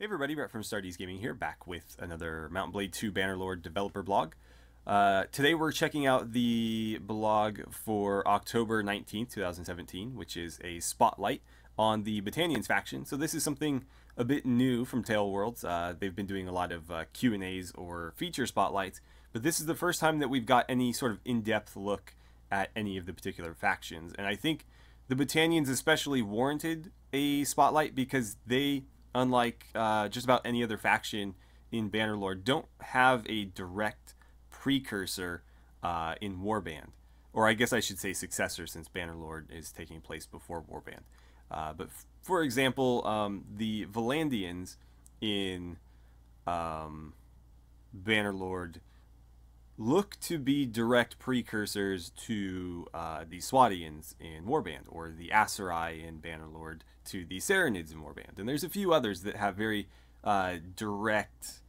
Hey everybody, Brett from AstartesGaming here, back with another Mount Blade 2 Bannerlord developer blog. Today we're checking out the blog for October 19th, 2017, which is a spotlight on the Battanians faction. So this is something a bit new from Tale Worlds. They've been doing a lot of Q&As or feature spotlights, but this is the first time that we've got any sort of in-depth look at any of the particular factions. And I think the Battanians especially warranted a spotlight because they, unlike just about any other faction in Bannerlord, don't have a direct precursor in Warband. Or I guess I should say successor, since Bannerlord is taking place before Warband. But for example, the Volandians in Bannerlord look to be direct precursors to the Swadians in Warband, or the Asurai in Bannerlord to the Saranids in Warband. And there's a few others that have very direct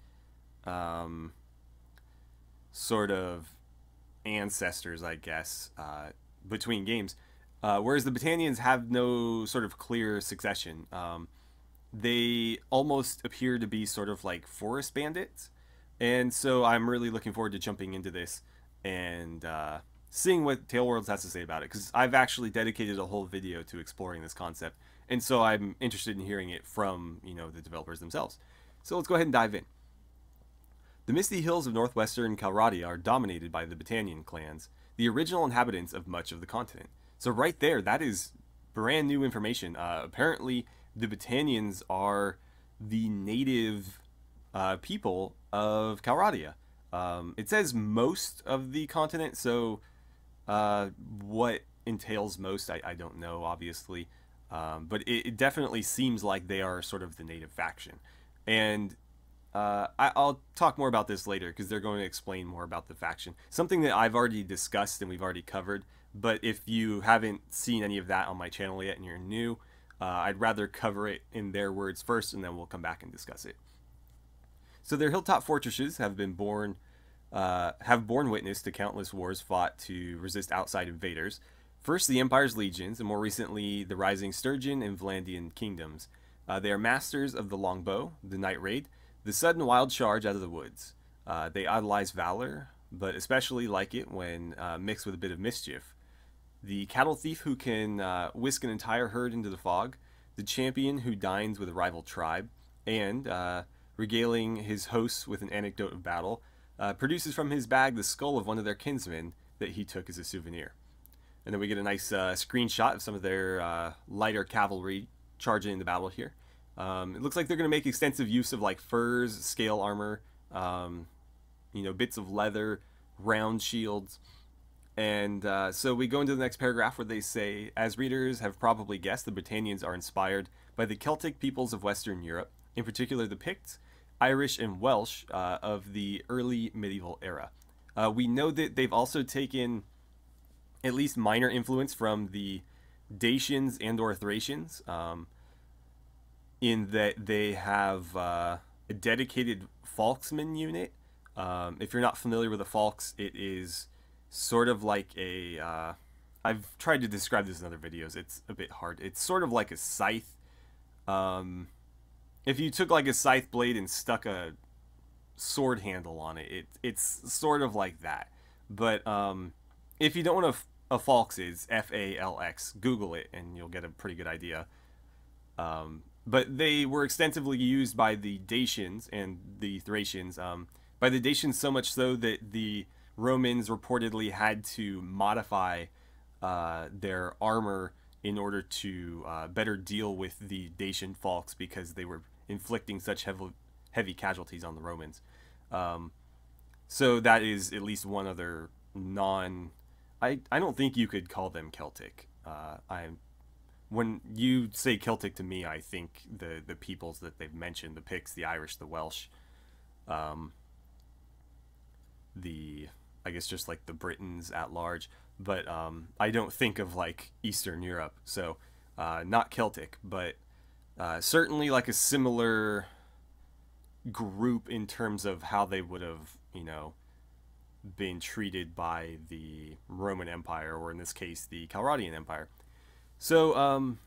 sort of ancestors, I guess, between games. Whereas the Battanians have no sort of clear succession. They almost appear to be sort of like forest bandits. And so I'm really looking forward to jumping into this and seeing what Tale Worlds has to say about it, because I've actually dedicated a whole video to exploring this concept, and so I'm interested in hearing it from, the developers themselves. So let's go ahead and dive in. The misty hills of northwestern Calradia are dominated by the Battanian clans, the original inhabitants of much of the continent. So right there, that is brand new information. Apparently, the Battanians are the native people of Calradia. It says most of the continent, so what entails most, I don't know, obviously. But it definitely seems like they are sort of the native faction. And I'll talk more about this later, because they're going to explain more about the faction. Something that I've already discussed and we've already covered, but if you haven't seen any of that on my channel yet and you're new, I'd rather cover it in their words first, and then we'll come back and discuss it. So their hilltop fortresses have borne witness to countless wars fought to resist outside invaders. First, the Empire's legions, and more recently, the rising Sturgeon and Volandian kingdoms. They are masters of the longbow, the night raid, the sudden wild charge out of the woods. They idolize valor, but especially like it when mixed with a bit of mischief. The cattle thief who can whisk an entire herd into the fog, the champion who dines with a rival tribe, and regaling his hosts with an anecdote of battle, produces from his bag the skull of one of their kinsmen that he took as a souvenir. And then we get a nice screenshot of some of their lighter cavalry charging into battle here. It looks like they're going to make extensive use of like furs, scale armor, bits of leather, round shields. And so we go into the next paragraph where they say, as readers have probably guessed, the Battanians are inspired by the Celtic peoples of Western Europe, in particular the Picts, Irish, and Welsh of the early medieval era. We know that they've also taken at least minor influence from the Dacians and or Thracians, in that they have a dedicated Falkman unit. If you're not familiar with the Falks, it is sort of like a... I've tried to describe this in other videos. It's a bit hard. It's sort of like a scythe. If you took like a scythe blade and stuck a sword handle on it, it's sort of like that. But if you don't know what a Falx is, F-A-L-X, Google it and you'll get a pretty good idea. But they were extensively used by the Dacians and the Thracians. By the Dacians so much so that the Romans reportedly had to modify their armor in order to better deal with the Dacian Falks, because they were inflicting such heavy casualties on the Romans. So that is at least one other I don't think you could call them Celtic. When you say Celtic to me, I think the peoples that they've mentioned, the Picts, the Irish, the Welsh, I guess just like the Britons at large, but I don't think of like Eastern Europe, so not Celtic, but certainly like a similar group in terms of how they would have, been treated by the Roman Empire, or in this case, the Calradian Empire. So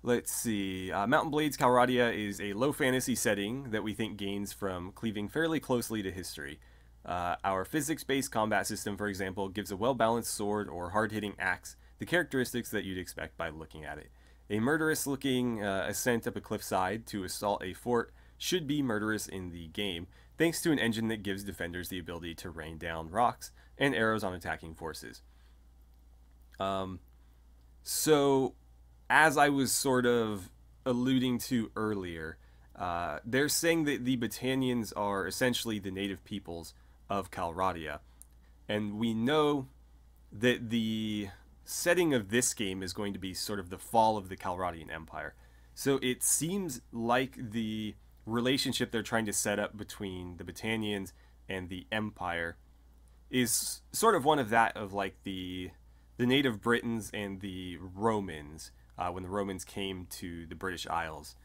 Let's see. Mountain Blades Calradia is a low fantasy setting that we think gains from cleaving fairly closely to history. Our physics-based combat system, for example, gives a well-balanced sword or hard-hitting axe the characteristics that you'd expect by looking at it. A murderous-looking ascent up a cliffside to assault a fort should be murderous in the game, thanks to an engine that gives defenders the ability to rain down rocks and arrows on attacking forces. So, as I was sort of alluding to earlier, they're saying that the Battanians are essentially the native peoples of Calradia. And we know that the setting of this game is going to be sort of the fall of the Calradian Empire. So it seems like the relationship they're trying to set up between the Battanians and the Empire is sort of one of that of like the native Britons and the Romans when the Romans came to the British Isles.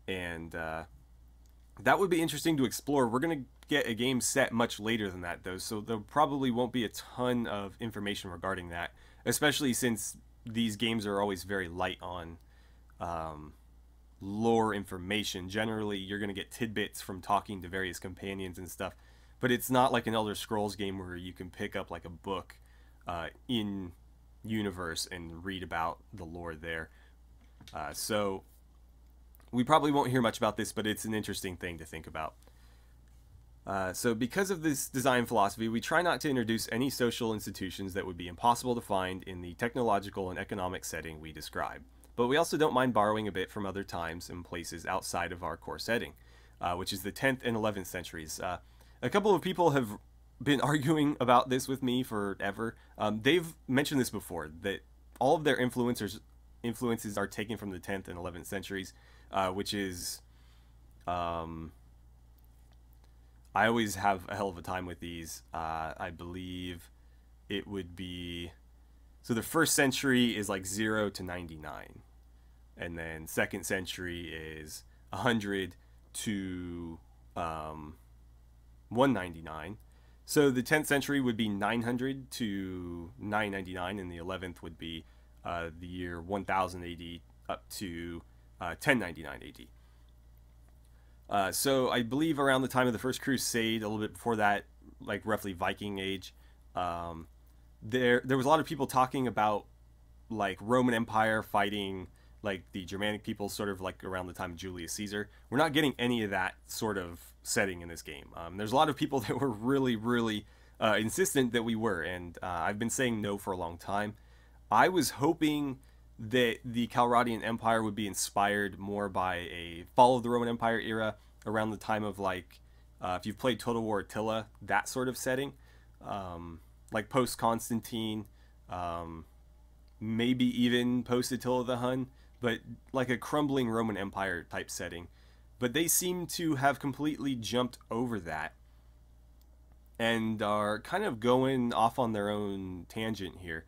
And that would be interesting to explore. We're going to get a game set much later than that, though, so there probably won't be a ton of information regarding that, especially since these games are always very light on lore information. Generally, you're going to get tidbits from talking to various companions and stuff, but it's not like an Elder Scrolls game where you can pick up like a book in universe and read about the lore there. So we probably won't hear much about this, but it's an interesting thing to think about. So because of this design philosophy, we try not to introduce any social institutions that would be impossible to find in the technological and economic setting we describe. But we also don't mind borrowing a bit from other times and places outside of our core setting, which is the 10th and 11th centuries. A couple of people have been arguing about this with me forever. They've mentioned this before, that all of their influences are taken from the 10th and 11th centuries, which is... I always have a hell of a time with these. I believe it would be... So the first century is like 0 to 99. And then second century is 100 to 199. So the 10th century would be 900 to 999, and the 11th would be the year 1000 AD up to 1099 AD. So I believe around the time of the First Crusade, a little bit before that, like roughly Viking Age, there was a lot of people talking about like Roman Empire fighting like the Germanic people, sort of like around the time of Julius Caesar. We're not getting any of that sort of setting in this game. There's a lot of people that were really insistent that we were, and I've been saying no for a long time. I was hoping that the Calradian Empire would be inspired more by a fall of the Roman Empire era around the time of like, if you've played Total War Attila, that sort of setting, like post-Constantine, maybe even post-Attila the Hun, but like a crumbling Roman Empire type setting. But they seem to have completely jumped over that and are kind of going off on their own tangent here.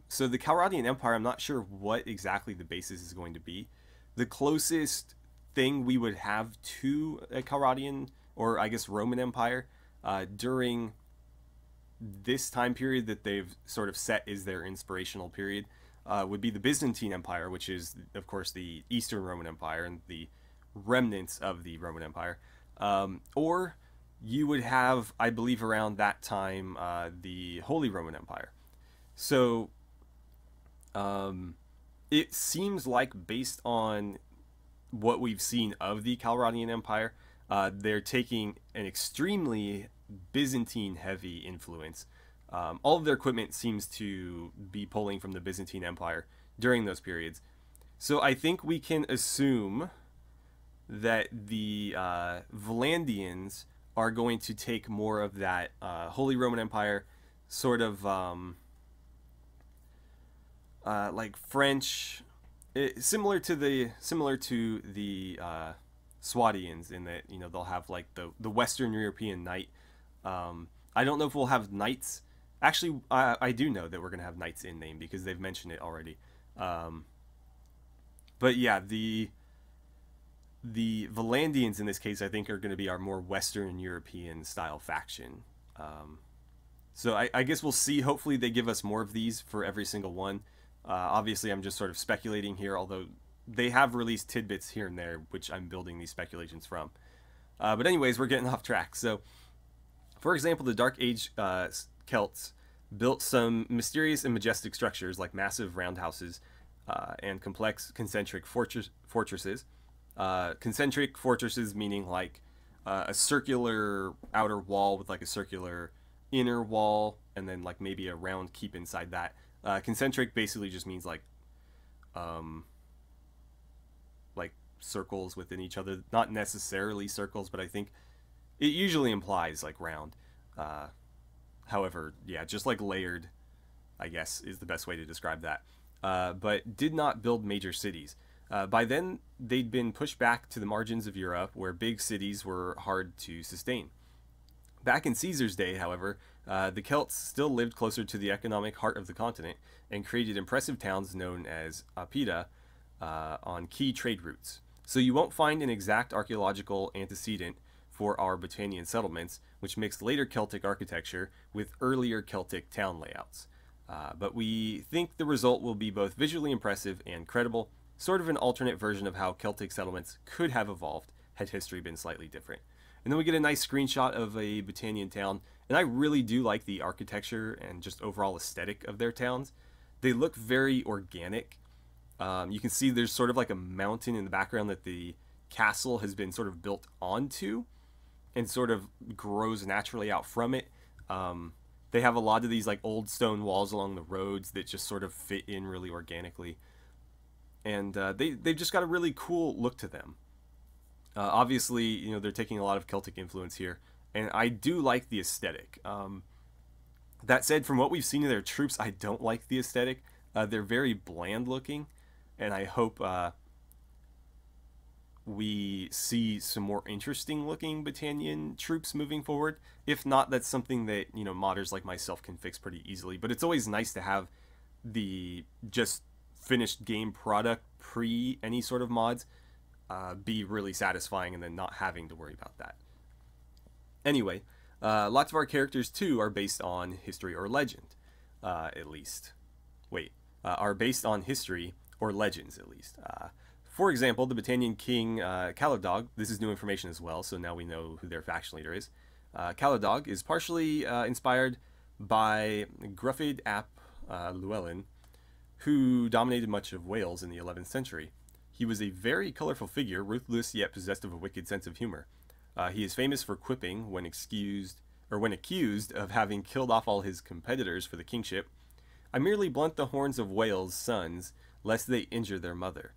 So the Calradian Empire, I'm not sure what exactly the basis is going to be. The closest thing we would have to a Calradian, or I guess Roman Empire, during this time period that they've sort of set is their inspirational period, would be the Byzantine Empire, which is, of course, the Eastern Roman Empire and the remnants of the Roman Empire. Or you would have, I believe around that time, the Holy Roman Empire. So it seems like, based on what we've seen of the Calradian Empire, they're taking an extremely Byzantine heavy influence. All of their equipment seems to be pulling from the Byzantine Empire during those periods. So I think we can assume that the Volandians are going to take more of that Holy Roman Empire sort of like French, similar to the Swadians, in that, you know, they'll have like the Western European knight. I don't know if we'll have knights. Actually, I do know that we're gonna have knights in name because they've mentioned it already. But yeah, the Volandians in this case, I think, are going to be our more Western European style faction. So I guess we'll see. Hopefully they give us more of these for every single one. Obviously, I'm just sort of speculating here, although they have released tidbits here and there, which I'm building these speculations from. But anyways, we're getting off track. So, for example, the Dark Age Celts built some mysterious and majestic structures like massive roundhouses and complex concentric fortresses. Concentric fortresses meaning like a circular outer wall with like a circular inner wall, and then like maybe a round keep inside that. Concentric basically just means like circles within each other. Not necessarily circles, but I think it usually implies like round. However, yeah, just like layered, I guess, is the best way to describe that. But did not build major cities. By then, they'd been pushed back to the margins of Europe, where big cities were hard to sustain. Back in Caesar's day, however, the Celts still lived closer to the economic heart of the continent and created impressive towns known as Apida on key trade routes. So you won't find an exact archaeological antecedent for our Battanian settlements, which mixed later Celtic architecture with earlier Celtic town layouts. But we think the result will be both visually impressive and credible, sort of an alternate version of how Celtic settlements could have evolved had history been slightly different. And then we get a nice screenshot of a Battanian town, and I really do like the architecture and just overall aesthetic of their towns. They look very organic. You can see there's sort of like a mountain in the background that the castle has been sort of built onto and sort of grows naturally out from it. They have a lot of these like old stone walls along the roads that just sort of fit in really organically. And they've just got a really cool look to them. Obviously, you know, they're taking a lot of Celtic influence here, and I do like the aesthetic. That said, from what we've seen of their troops, I don't like the aesthetic. They're very bland looking, and I hope we see some more interesting looking Battanian troops moving forward. If not, that's something that, you know, modders like myself can fix pretty easily. But it's always nice to have the just finished game product pre any sort of mods be really satisfying, and then not having to worry about that. Anyway, lots of our characters too are based on history or legend, at least. Are based on history or legends, at least. For example, the Battanian king Caladog, this is new information as well, so now we know who their faction leader is. Caladog is partially inspired by Gruffydd ap Llewellyn, who dominated much of Wales in the 11th century. He was a very colorful figure, ruthless yet possessed of a wicked sense of humor. He is famous for quipping when accused of having killed off all his competitors for the kingship. "I merely blunt the horns of Wales' sons, lest they injure their mother."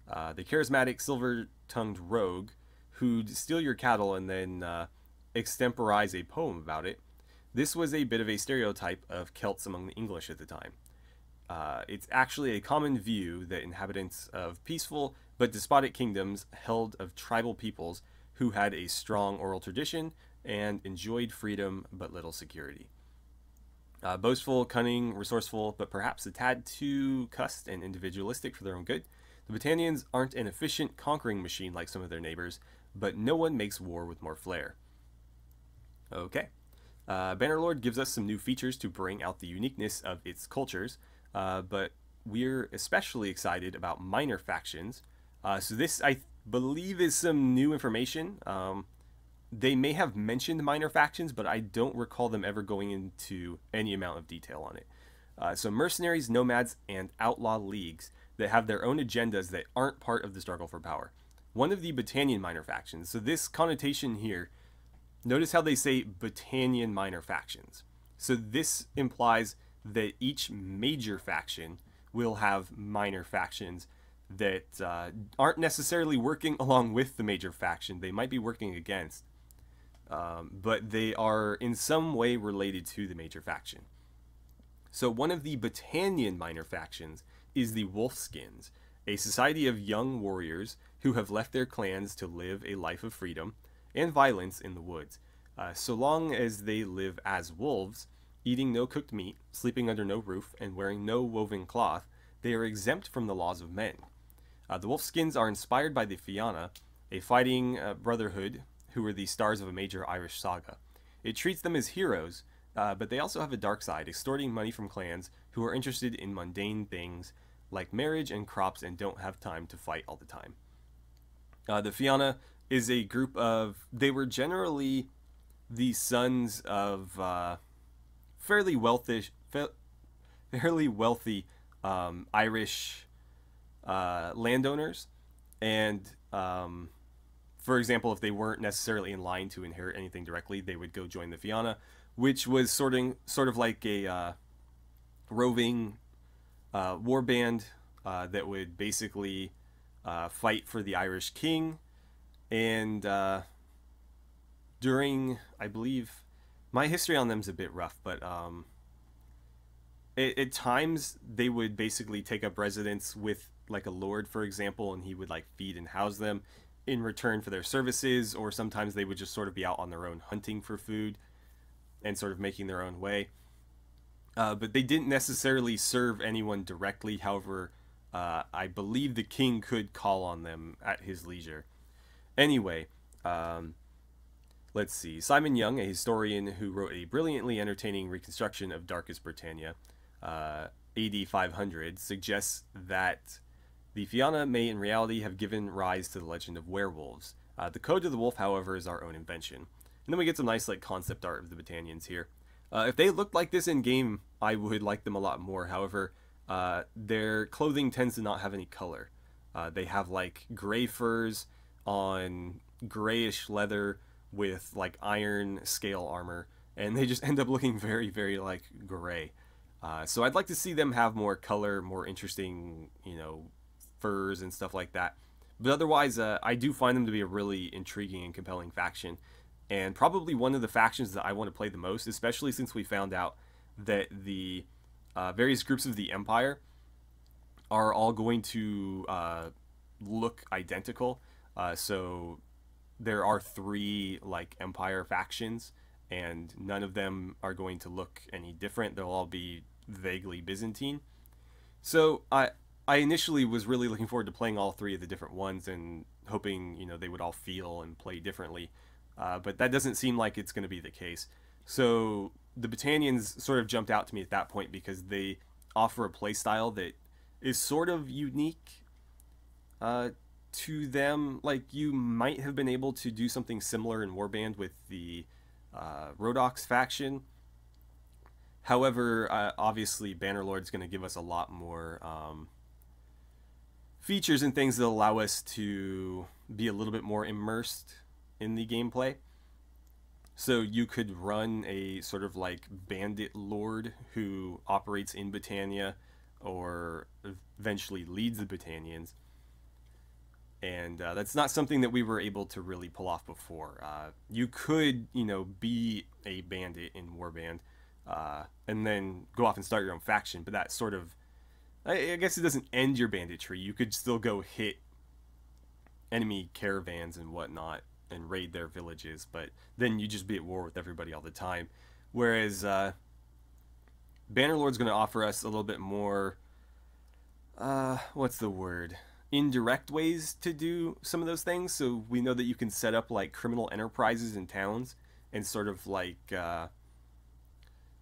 The charismatic silver-tongued rogue who'd steal your cattle and then extemporize a poem about it. This was a bit of a stereotype of Celts among the English at the time. It's actually a common view that inhabitants of peaceful but despotic kingdoms held of tribal peoples who had a strong oral tradition and enjoyed freedom but little security. Boastful, cunning, resourceful, but perhaps a tad too cussed and individualistic for their own good, the Battanians aren't an efficient conquering machine like some of their neighbors, but no one makes war with more flair. Okay. Bannerlord gives us some new features to bring out the uniqueness of its cultures, but we're especially excited about minor factions. So this, I believe, is some new information. They may have mentioned minor factions, but I don't recall them ever going into any amount of detail on it. So mercenaries, nomads, and outlaw leagues that have their own agendas that aren't part of the struggle for power. One of the Battanian minor factions, so this connotation here, notice how they say Battanian minor factions. So this implies that each major faction will have minor factions that aren't necessarily working along with the major faction. They might be working against, but they are in some way related to the major faction. So one of the Battanian minor factions is the Wolfskins, a society of young warriors who have left their clans to live a life of freedom and violence in the woods. So long as they live as wolves, eating no cooked meat, sleeping under no roof, and wearing no woven cloth, they are exempt from the laws of men. The Wolfskins are inspired by the Fiona, a fighting brotherhood who were the stars of a major Irish saga. It treats them as heroes, but they also have a dark side, extorting money from clans who are interested in mundane things like marriage and crops and don't have time to fight all the time. The Fiona is a group of, they were generally the sons of fairly wealthy, fairly wealthy Irish landowners, and for example, if they weren't necessarily in line to inherit anything directly, they would go join the Fiona, which was sort of like a roving war band that would basically fight for the Irish king. And during, I believe, my history on them is a bit rough, but at times they would basically take up residence with like a lord, for example, and he would like feed and house them in return for their services, or sometimes they would just sort of be out on their own hunting for food and sort of making their own way. But they didn't necessarily serve anyone directly. However, I believe the king could call on them at his leisure. Anyway, let's see. Simon Young, a historian who wrote a brilliantly entertaining reconstruction of Darkest Britannia, AD 500, suggests that the Fiona may in reality have given rise to the legend of werewolves. The Code of the Wolf, however, is our own invention. And then we get some nice like concept art of the Battanians here. If they looked like this in game, I would like them a lot more. However, their clothing tends to not have any color. They have like gray furs on grayish leather with like iron scale armor, and they just end up looking very, very like gray. So I'd like to see them have more color, more interesting, furs and stuff like that. But otherwise, I do find them to be a really intriguing and compelling faction, and probably one of the factions that I want to play the most, especially since we found out that the various groups of the Empire are all going to look identical. So there are 3 like Empire factions, and none of them are going to look any different. They'll all be vaguely Byzantine. So I initially was really looking forward to playing all 3 of the different ones and hoping they would all feel and play differently. But that doesn't seem like it's going to be the case. So the Battanians sort of jumped out to me at that point because they offer a playstyle that is sort of unique to them. Like, you might have been able to do something similar in Warband with the Rhodox faction. However, obviously Bannerlord is going to give us a lot more features and things that allow us to be a little bit more immersed in the gameplay. So you could run a sort of like bandit lord who operates in Battania or eventually leads the Battanians. And that's not something that we were able to really pull off before. You could, be a bandit in Warband and then go off and start your own faction, but that sort of, I guess it doesn't end your banditry. You could still go hit enemy caravans and whatnot and raid their villages, but then you just be at war with everybody all the time. Whereas Bannerlord's going to offer us a little bit more, what's the word? Indirect ways to do some of those things. So we know that you can set up like criminal enterprises in towns and sort of like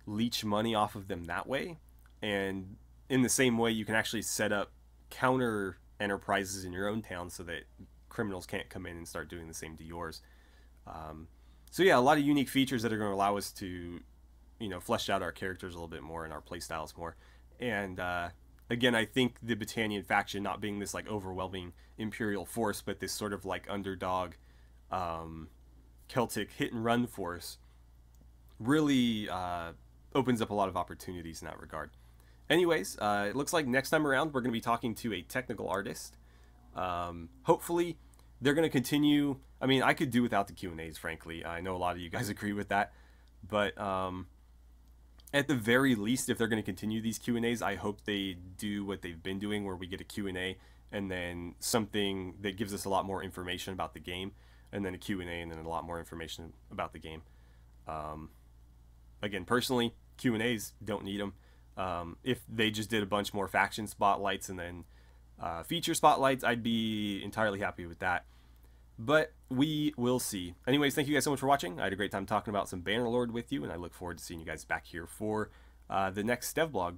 leech money off of them that way. And in the same way, you can actually set up counter enterprises in your own town so that criminals can't come in and start doing the same to yours. So yeah, a lot of unique features that are going to allow us to, flesh out our characters a little bit more and our playstyles more. And again, I think the Battanian faction not being this like overwhelming imperial force, but this sort of like underdog Celtic hit and run force really opens up a lot of opportunities in that regard. Anyways, it looks like next time around we're going to be talking to a technical artist. Hopefully they're going to continue. I mean, I could do without the Q&As, frankly. I know a lot of you guys agree with that. But at the very least, if they're going to continue these Q&As, I hope they do what they've been doing, where we get a Q&A and then something that gives us a lot more information about the game, and then a Q&A and then a lot more information about the game. Again, personally, Q&As, don't need them. If they just did a bunch more faction spotlights and then feature spotlights, I'd be entirely happy with that. But we will see. Anyways, thank you guys so much for watching. I had a great time talking about some Bannerlord with you, and I look forward to seeing you guys back here for the next Dev blog.